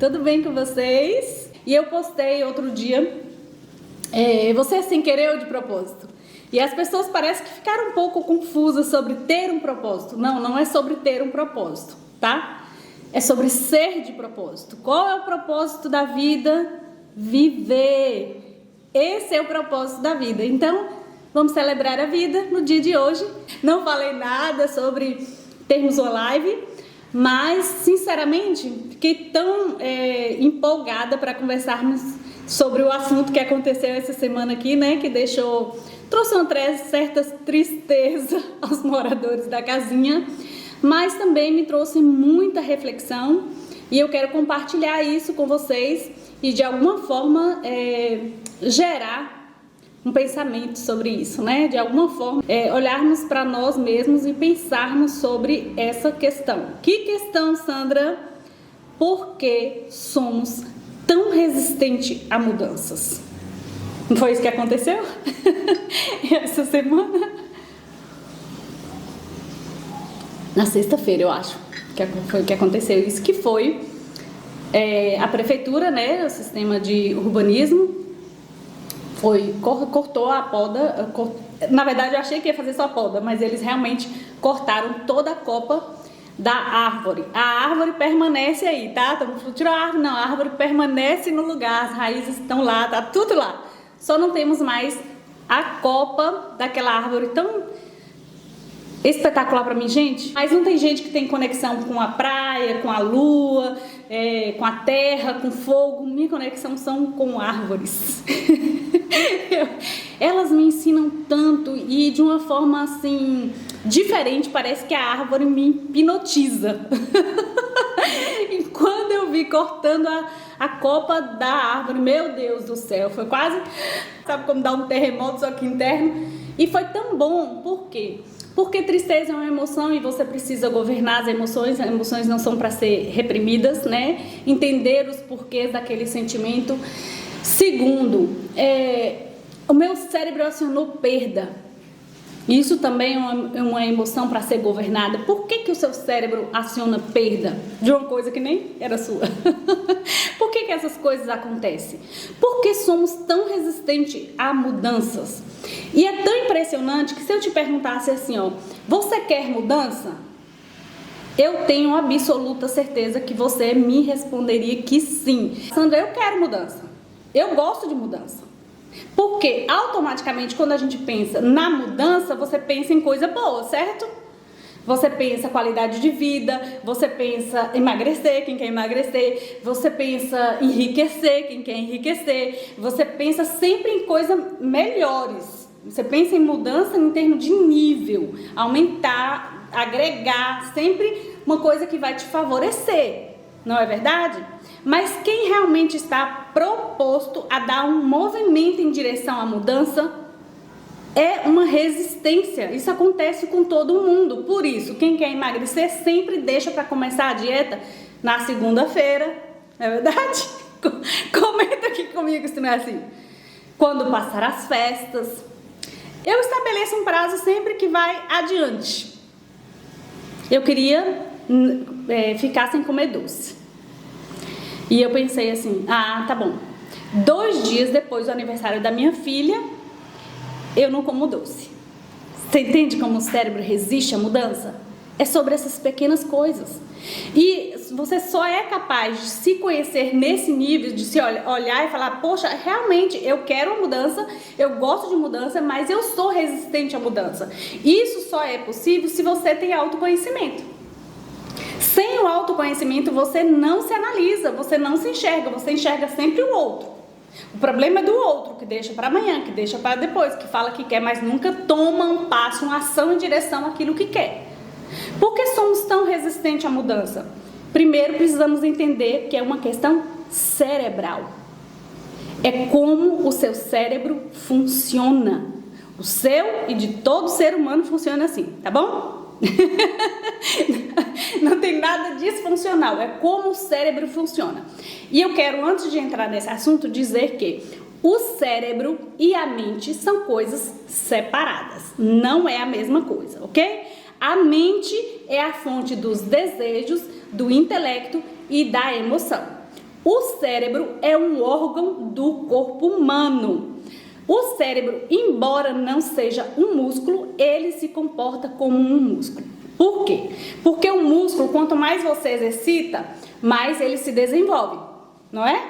Tudo bem com vocês? E eu postei outro dia, você sem querer ou de propósito? E as pessoas parecem que ficaram um pouco confusas sobre ter um propósito. Não, não é sobre ter um propósito, tá? É sobre ser de propósito. Qual é o propósito da vida? Viver. Esse é o propósito da vida. Então, vamos celebrar a vida no dia de hoje. Não falei nada sobre termos uma live, mas, sinceramente, fiquei tão empolgada para conversarmos sobre o assunto que aconteceu essa semana aqui, né? Que trouxe uma certa tristeza aos moradores da casinha, mas também me trouxe muita reflexão e eu quero compartilhar isso com vocês e de alguma forma gerar um pensamento sobre isso, né? De alguma forma olharmos para nós mesmos e pensarmos sobre essa questão. Que questão, Sandra? Por que somos tão resistentes a mudanças? Não foi isso que aconteceu essa semana? Na sexta-feira, eu acho, que foi o que aconteceu. Isso que foi a prefeitura, né, o sistema de urbanismo, cortou a poda. Na verdade, eu achei que ia fazer só a poda, mas eles realmente cortaram toda a copa da árvore. A árvore permanece aí, tá? Então, tirou a árvore, não, a árvore permanece no lugar, as raízes estão lá, tá tudo lá. Só não temos mais a copa daquela árvore tão espetacular para mim, gente. Mas não tem gente que tem conexão com a praia, com a lua, com a terra, com fogo. Minha conexão são com árvores. Elas me ensinam tanto e de uma forma assim diferente, parece que a árvore me hipnotiza. E quando eu vi cortando a copa da árvore, meu Deus do céu, foi quase, sabe como dá um terremoto só que interno? E foi tão bom, por quê? Porque tristeza é uma emoção e você precisa governar as emoções não são para ser reprimidas, né? Entender os porquês daquele sentimento. Segundo, o meu cérebro acionou perda. Isso também é uma emoção para ser governada. Por que o seu cérebro aciona perda de uma coisa que nem era sua? Por que essas coisas acontecem? Porque somos tão resistentes a mudanças. E é tão impressionante que se eu te perguntasse assim, ó, você quer mudança? Eu tenho absoluta certeza que você me responderia que sim. Sandra, eu quero mudança. Eu gosto de mudança. Porque automaticamente quando a gente pensa na mudança, você pensa em coisa boa, certo? Você pensa qualidade de vida, você pensa emagrecer, quem quer emagrecer, você pensa enriquecer, quem quer enriquecer, você pensa sempre em coisas melhores. Você pensa em mudança em termos de nível, aumentar, agregar, sempre uma coisa que vai te favorecer, não é verdade? Mas quem realmente está proposto a dar um movimento em direção à mudança é uma resistência. Isso acontece com todo mundo. Por isso, quem quer emagrecer sempre deixa para começar a dieta na segunda-feira. Não é verdade? Comenta aqui comigo se não é assim. Quando passar as festas. Eu estabeleço um prazo sempre que vai adiante. Eu queria ficar sem comer doce. E eu pensei assim, tá bom. 2 dias depois do aniversário da minha filha, eu não como doce. Você entende como o cérebro resiste à mudança? É sobre essas pequenas coisas. E você só é capaz de se conhecer nesse nível, de se olhar e falar, poxa, realmente eu quero uma mudança, eu gosto de mudança, mas eu sou resistente à mudança. Isso só é possível se você tem autoconhecimento. Sem o autoconhecimento, você não se analisa, você não se enxerga, você enxerga sempre o outro. O problema é do outro, que deixa para amanhã, que deixa para depois, que fala que quer, mas nunca toma um passo, uma ação em direção àquilo que quer. Por que somos tão resistentes à mudança? Primeiro, precisamos entender que é uma questão cerebral. É como o seu cérebro funciona. O seu e de todo ser humano funciona assim, tá bom? Não tem nada disfuncional, é como o cérebro funciona. E eu quero, antes de entrar nesse assunto, dizer que o cérebro e a mente são coisas separadas, não é a mesma coisa, ok? A mente é a fonte dos desejos, do intelecto e da emoção. O cérebro é um órgão do corpo humano. O cérebro, embora não seja um músculo, ele se comporta como um músculo. Por quê? Porque o músculo, quanto mais você exercita, mais ele se desenvolve, não é?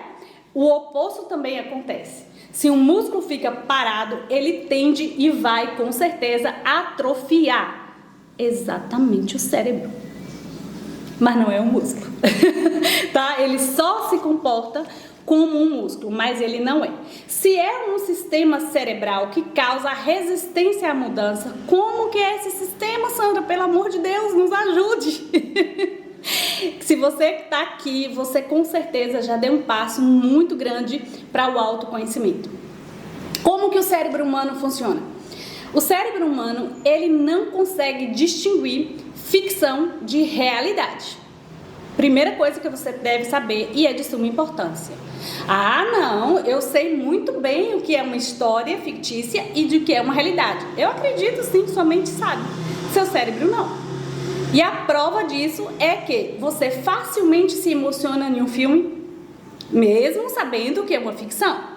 O oposto também acontece. Se um músculo fica parado, ele tende e vai, com certeza, atrofiar exatamente o cérebro. Mas não é um músculo, tá? Ele só se comporta como um músculo, mas ele não é. Se é um sistema cerebral que causa resistência à mudança, como que é esse sistema, Sandra? Pelo amor de Deus, nos ajude! Se você está aqui, você com certeza já deu um passo muito grande para o autoconhecimento. Como que o cérebro humano funciona? O cérebro humano, ele não consegue distinguir ficção de realidade. Primeira coisa que você deve saber, e é de suma importância. Ah, não, eu sei muito bem o que é uma história fictícia e de que é uma realidade. Eu acredito sim, sua mente sabe. Seu cérebro não. E a prova disso é que você facilmente se emociona em um filme, mesmo sabendo que é uma ficção.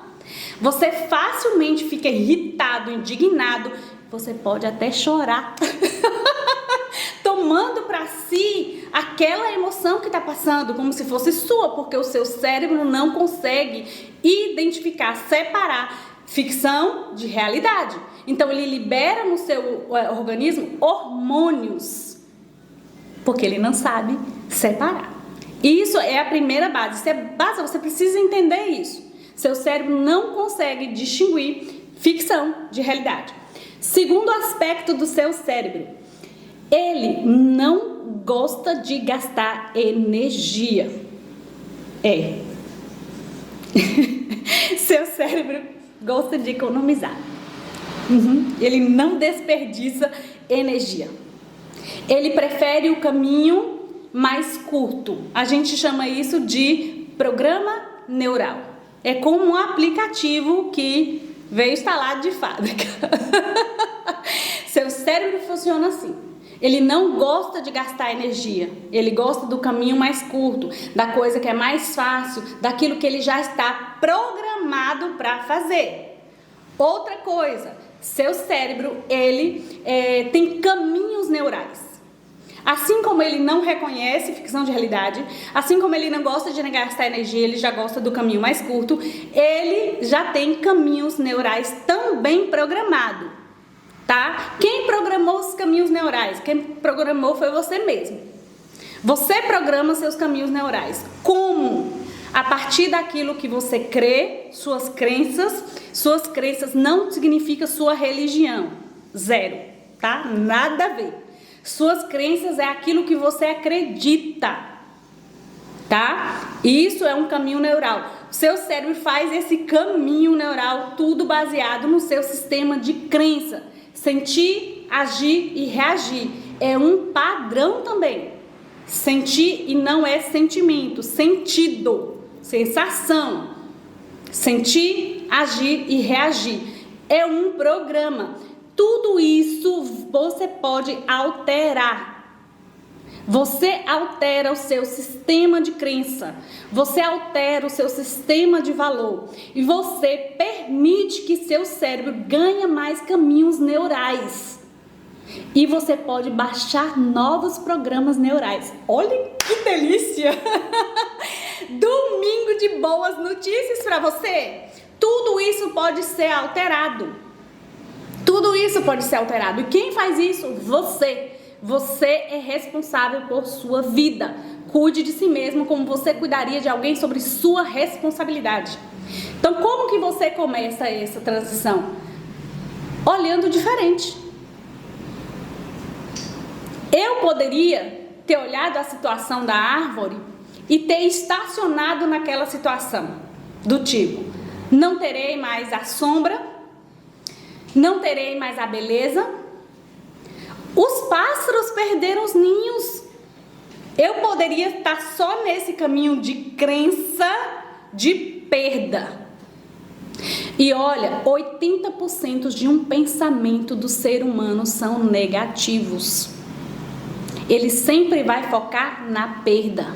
Você facilmente fica irritado, indignado, você pode até chorar. Tomando para si aquela emoção que está passando, como se fosse sua, porque o seu cérebro não consegue identificar, separar ficção de realidade. Então ele libera no seu organismo hormônios, porque ele não sabe separar. Isso é a primeira base. Isso é base, você precisa entender isso. Seu cérebro não consegue distinguir ficção de realidade. Segundo aspecto do seu cérebro, ele não gosta de gastar energia. Seu cérebro gosta de economizar. Ele não desperdiça energia. Ele prefere o caminho mais curto. A gente chama isso de programa neural. É como um aplicativo que veio instalado de fábrica. Seu cérebro funciona assim. Ele não gosta de gastar energia, ele gosta do caminho mais curto, da coisa que é mais fácil, daquilo que ele já está programado para fazer. Outra coisa, seu cérebro, ele tem caminhos neurais. Assim como ele não reconhece ficção de realidade, assim como ele não gosta de gastar energia, ele já gosta do caminho mais curto, ele já tem caminhos neurais também programados. Tá? Quem programou os caminhos neurais? Quem programou foi você mesmo. Você programa seus caminhos neurais. Como? A partir daquilo que você crê, suas crenças. Suas crenças não significa sua religião. Zero, tá? Nada a ver. Suas crenças é aquilo que você acredita, tá? Isso é um caminho neural. Seu cérebro faz esse caminho neural, tudo baseado no seu sistema de crença. Sentir, agir e reagir é um padrão também. Sentir e não é sentimento, sentido, sensação. Sentir, agir e reagir é um programa. Tudo isso você pode alterar. Você altera o seu sistema de crença, você altera o seu sistema de valor e você permite que seu cérebro ganhe mais caminhos neurais. E você pode baixar novos programas neurais. Olha que delícia! Domingo de boas notícias para você. Tudo isso pode ser alterado. Tudo isso pode ser alterado. E quem faz isso? Você. Você é responsável por sua vida. Cuide de si mesmo como você cuidaria de alguém sobre sua responsabilidade. Então, como que você começa essa transição? Olhando diferente. Eu poderia ter olhado a situação da árvore e ter estacionado naquela situação. Do tipo, não terei mais a sombra, não terei mais a beleza. Os pássaros perderam os ninhos. Eu poderia estar só nesse caminho de crença, de perda. E olha, 80% de um pensamento do ser humano são negativos. Ele sempre vai focar na perda.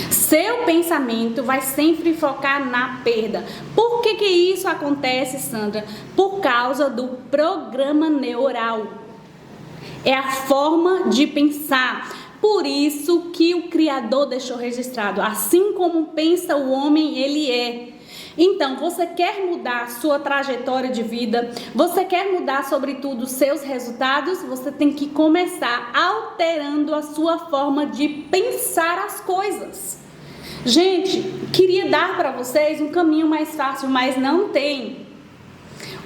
Seu pensamento vai sempre focar na perda. Por que isso acontece, Sandra? Por causa do programa neural. É a forma de pensar. Por isso que o Criador deixou registrado. Assim como pensa o homem, ele é. Então, você quer mudar a sua trajetória de vida? Você quer mudar, sobretudo, os seus resultados? Você tem que começar alterando a sua forma de pensar as coisas. Gente, queria dar para vocês um caminho mais fácil, mas não tem.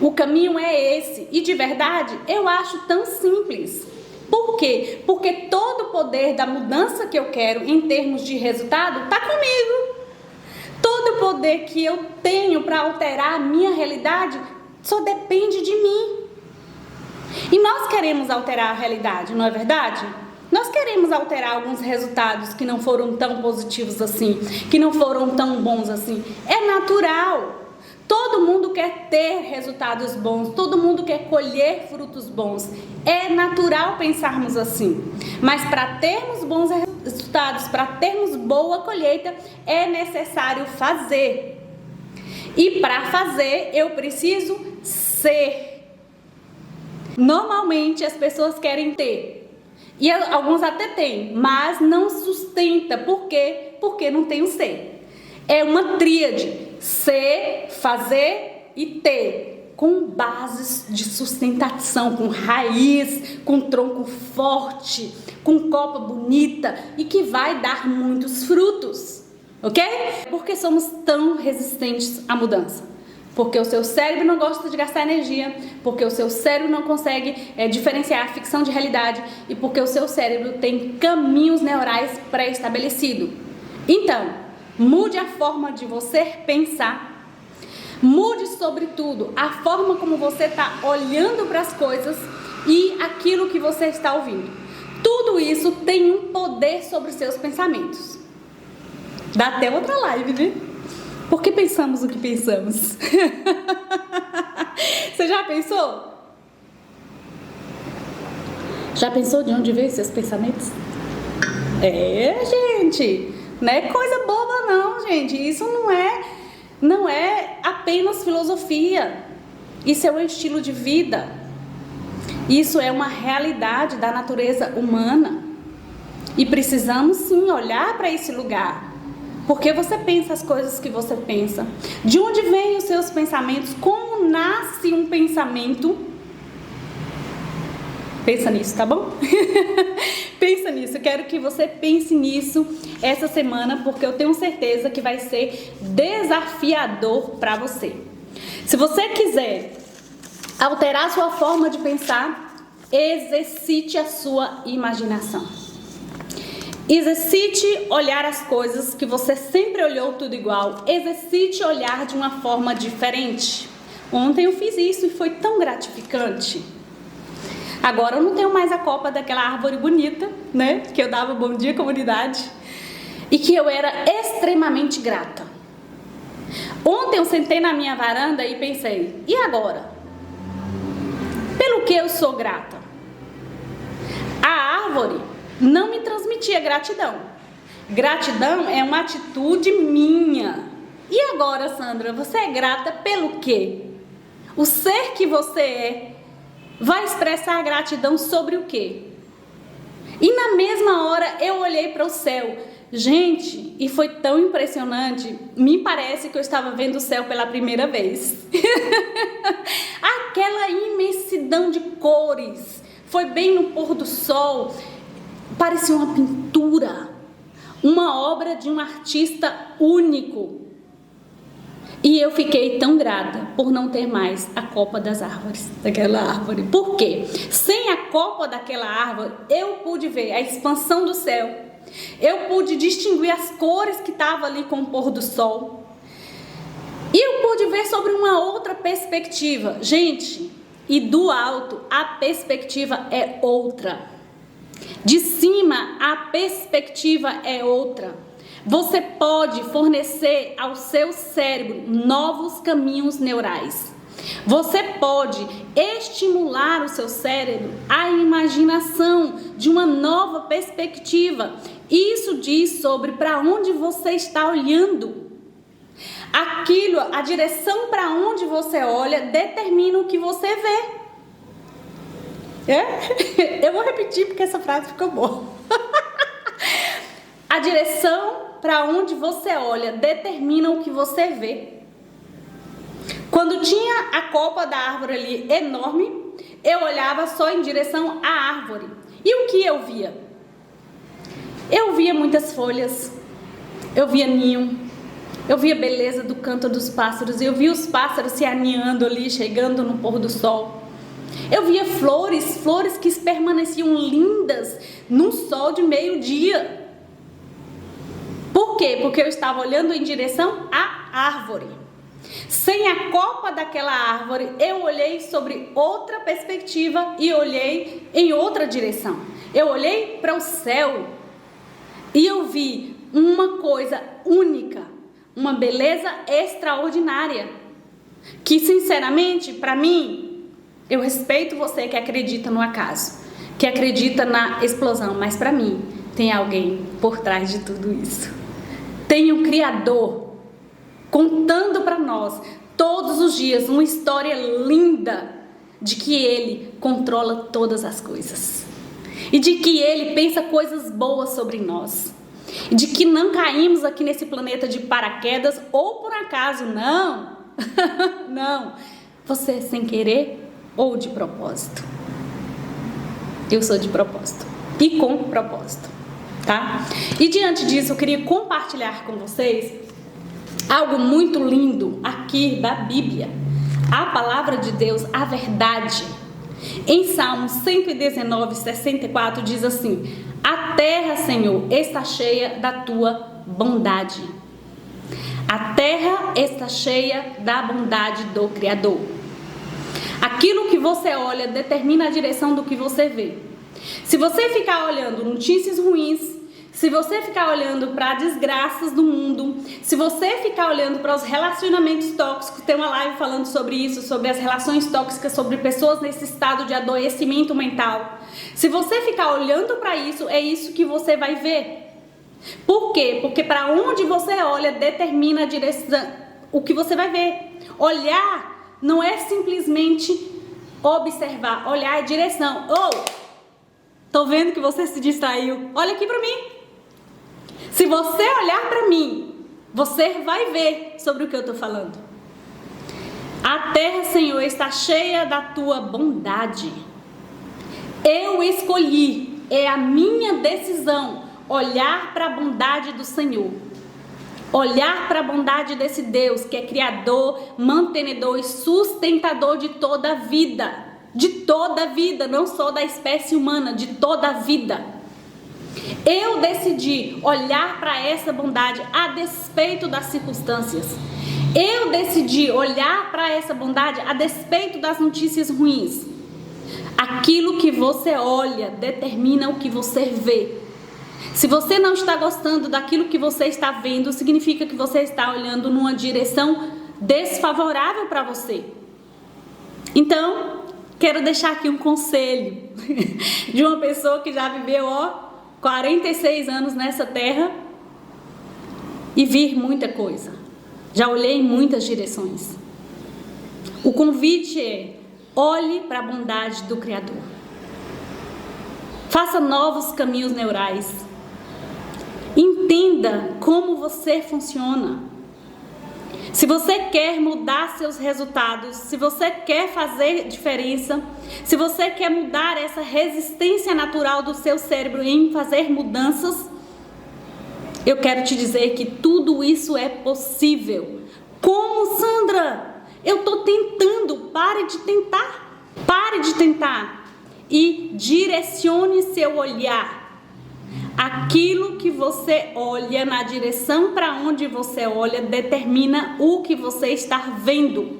O caminho é esse. E de verdade, eu acho tão simples. Por quê? Porque todo o poder da mudança que eu quero em termos de resultado está comigo. Todo o poder que eu tenho para alterar a minha realidade só depende de mim. E nós queremos alterar a realidade, não é verdade? Nós queremos alterar alguns resultados que não foram tão positivos assim, que não foram tão bons assim. É natural. Todo mundo quer ter resultados bons, todo mundo quer colher frutos bons. É natural pensarmos assim. Mas para termos bons resultados, para termos boa colheita, é necessário fazer. E para fazer, eu preciso ser. Normalmente as pessoas querem ter. E alguns até têm, mas não sustenta. Por quê? Porque não tem o ser. É uma tríade. Ser, fazer e ter. Com bases de sustentação, com raiz, com tronco forte, com copa bonita e que vai dar muitos frutos. Ok? Por que somos tão resistentes à mudança? Porque o seu cérebro não gosta de gastar energia, porque o seu cérebro não consegue diferenciar a ficção de realidade e porque o seu cérebro tem caminhos neurais pré-estabelecidos. Então, mude a forma de você pensar, mude sobretudo a forma como você está olhando para as coisas e aquilo que você está ouvindo. Tudo isso tem um poder sobre os seus pensamentos. Dá até outra live, né? Por que pensamos o que pensamos? Você já pensou? Já pensou de onde veio seus pensamentos? Gente, não é coisa boba não, gente. Isso não é apenas filosofia. Isso é um estilo de vida. Isso é uma realidade da natureza humana. E precisamos sim olhar para esse lugar. Porque você pensa as coisas que você pensa. De onde vêm os seus pensamentos? Como nasce um pensamento? Pensa nisso, tá bom? Pensa nisso. Eu quero que você pense nisso essa semana, porque eu tenho certeza que vai ser desafiador para você. Se você quiser alterar a sua forma de pensar, exercite a sua imaginação. Exercite olhar as coisas que você sempre olhou tudo igual. Exercite olhar de uma forma diferente. Ontem eu fiz isso e foi tão gratificante. Agora eu não tenho mais a copa daquela árvore bonita, né? Que eu dava bom dia comunidade. E que eu era extremamente grata. Ontem eu sentei na minha varanda e pensei, e agora? Pelo que eu sou grata? A árvore não me transmitia gratidão. Gratidão é uma atitude minha. E agora, Sandra, você é grata pelo quê? O ser que você é vai expressar gratidão sobre o quê? E na mesma hora eu olhei para o céu. Gente, e foi tão impressionante. Me parece que eu estava vendo o céu pela primeira vez. Aquela imensidão de cores. Foi bem no pôr do sol. Parecia uma pintura, uma obra de um artista único. E eu fiquei tão grata por não ter mais a copa das árvores, daquela árvore. Por quê? Sem a copa daquela árvore, eu pude ver a expansão do céu. Eu pude distinguir as cores que estavam ali com o pôr do sol. E eu pude ver sobre uma outra perspectiva. Gente, e do alto, a perspectiva é outra. De cima, a perspectiva é outra. Você pode fornecer ao seu cérebro novos caminhos neurais. Você pode estimular o seu cérebro à imaginação de uma nova perspectiva. Isso diz sobre para onde você está olhando. Aquilo, a direção para onde você olha, determina o que você vê. Eu vou repetir porque essa frase ficou boa. A direção para onde você olha determina o que você vê. Quando tinha a copa da árvore ali enorme, eu olhava só em direção à árvore. E o que eu via? Eu via muitas folhas, eu via ninho, eu via a beleza do canto dos pássaros, eu via os pássaros se aninhando ali, chegando no pôr do sol. Eu via flores que permaneciam lindas num sol de meio-dia. Por quê? Porque eu estava olhando em direção à árvore. Sem a copa daquela árvore, eu olhei sobre outra perspectiva e olhei em outra direção. Eu olhei para o céu e eu vi uma coisa única, uma beleza extraordinária, que sinceramente, para mim, eu respeito você que acredita no acaso, que acredita na explosão, mas para mim tem alguém por trás de tudo isso. Tem um Criador contando para nós todos os dias uma história linda de que Ele controla todas as coisas e de que Ele pensa coisas boas sobre nós, e de que não caímos aqui nesse planeta de paraquedas ou por acaso, não. Não, você sem querer ou de propósito. Eu sou de propósito e com propósito, tá? E diante disso eu queria compartilhar com vocês algo muito lindo aqui da Bíblia, a palavra de Deus, a verdade. Em Salmos 119, 64 diz assim: a terra, Senhor, está cheia da tua bondade. A terra está cheia da bondade do Criador. Aquilo que você olha determina a direção do que você vê. Se você ficar olhando notícias ruins, se você ficar olhando para desgraças do mundo, se você ficar olhando para os relacionamentos tóxicos, tem uma live falando sobre isso, sobre as relações tóxicas, sobre pessoas nesse estado de adoecimento mental. Se você ficar olhando para isso, é isso que você vai ver. Por quê? Porque para onde você olha determina a direção, o que você vai ver. Olhar não é simplesmente observar, olhar é direção. Tô vendo que você se distraiu. Olha aqui para mim. Se você olhar para mim, você vai ver sobre o que eu tô falando. A terra, Senhor, está cheia da tua bondade. Eu escolhi, é a minha decisão, olhar para a bondade do Senhor. Olhar para a bondade desse Deus que é criador, mantenedor e sustentador de toda a vida. De toda a vida, não só da espécie humana, de toda a vida. Eu decidi olhar para essa bondade a despeito das circunstâncias. Eu decidi olhar para essa bondade a despeito das notícias ruins. Aquilo que você olha determina o que você vê. Se você não está gostando daquilo que você está vendo, significa que você está olhando numa direção desfavorável para você. Então, quero deixar aqui um conselho de uma pessoa que já viveu 46 anos nessa terra e vi muita coisa. Já olhei em muitas direções. O convite é: olhe para a bondade do Criador. Faça novos caminhos neurais. Entenda como você funciona. Se você quer mudar seus resultados, se você quer fazer diferença, se você quer mudar essa resistência natural do seu cérebro em fazer mudanças, eu quero te dizer que tudo isso é possível. Como, Sandra? Eu estou tentando. Pare de tentar. Pare de tentar. E direcione seu olhar. Aquilo que você olha, na direção para onde você olha, determina o que você está vendo.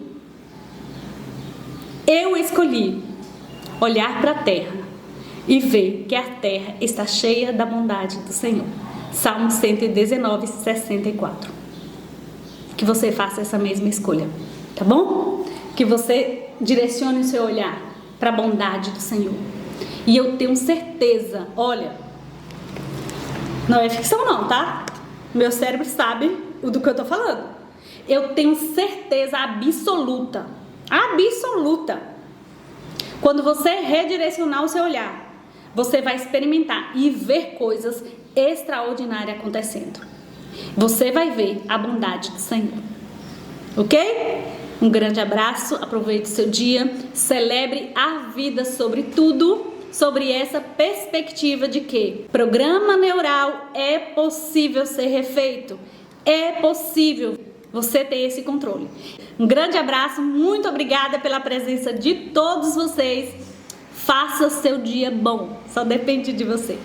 Eu escolhi olhar para a terra e ver que a terra está cheia da bondade do Senhor. Salmo 119, 64. Que você faça essa mesma escolha, tá bom? Que você direcione o seu olhar para a bondade do Senhor. E eu tenho certeza, olha, Não é ficção não, tá? Meu cérebro sabe do que eu tô falando. Eu tenho certeza absoluta, quando você redirecionar o seu olhar, você vai experimentar e ver coisas extraordinárias acontecendo. Você vai ver a bondade do Senhor. Ok? Um grande abraço, aproveite seu dia, celebre a vida sobre tudo, sobre essa perspectiva de que programa neural é possível ser refeito, é possível você ter esse controle. Um grande abraço, muito obrigada pela presença de todos vocês. Faça seu dia bom, só depende de você.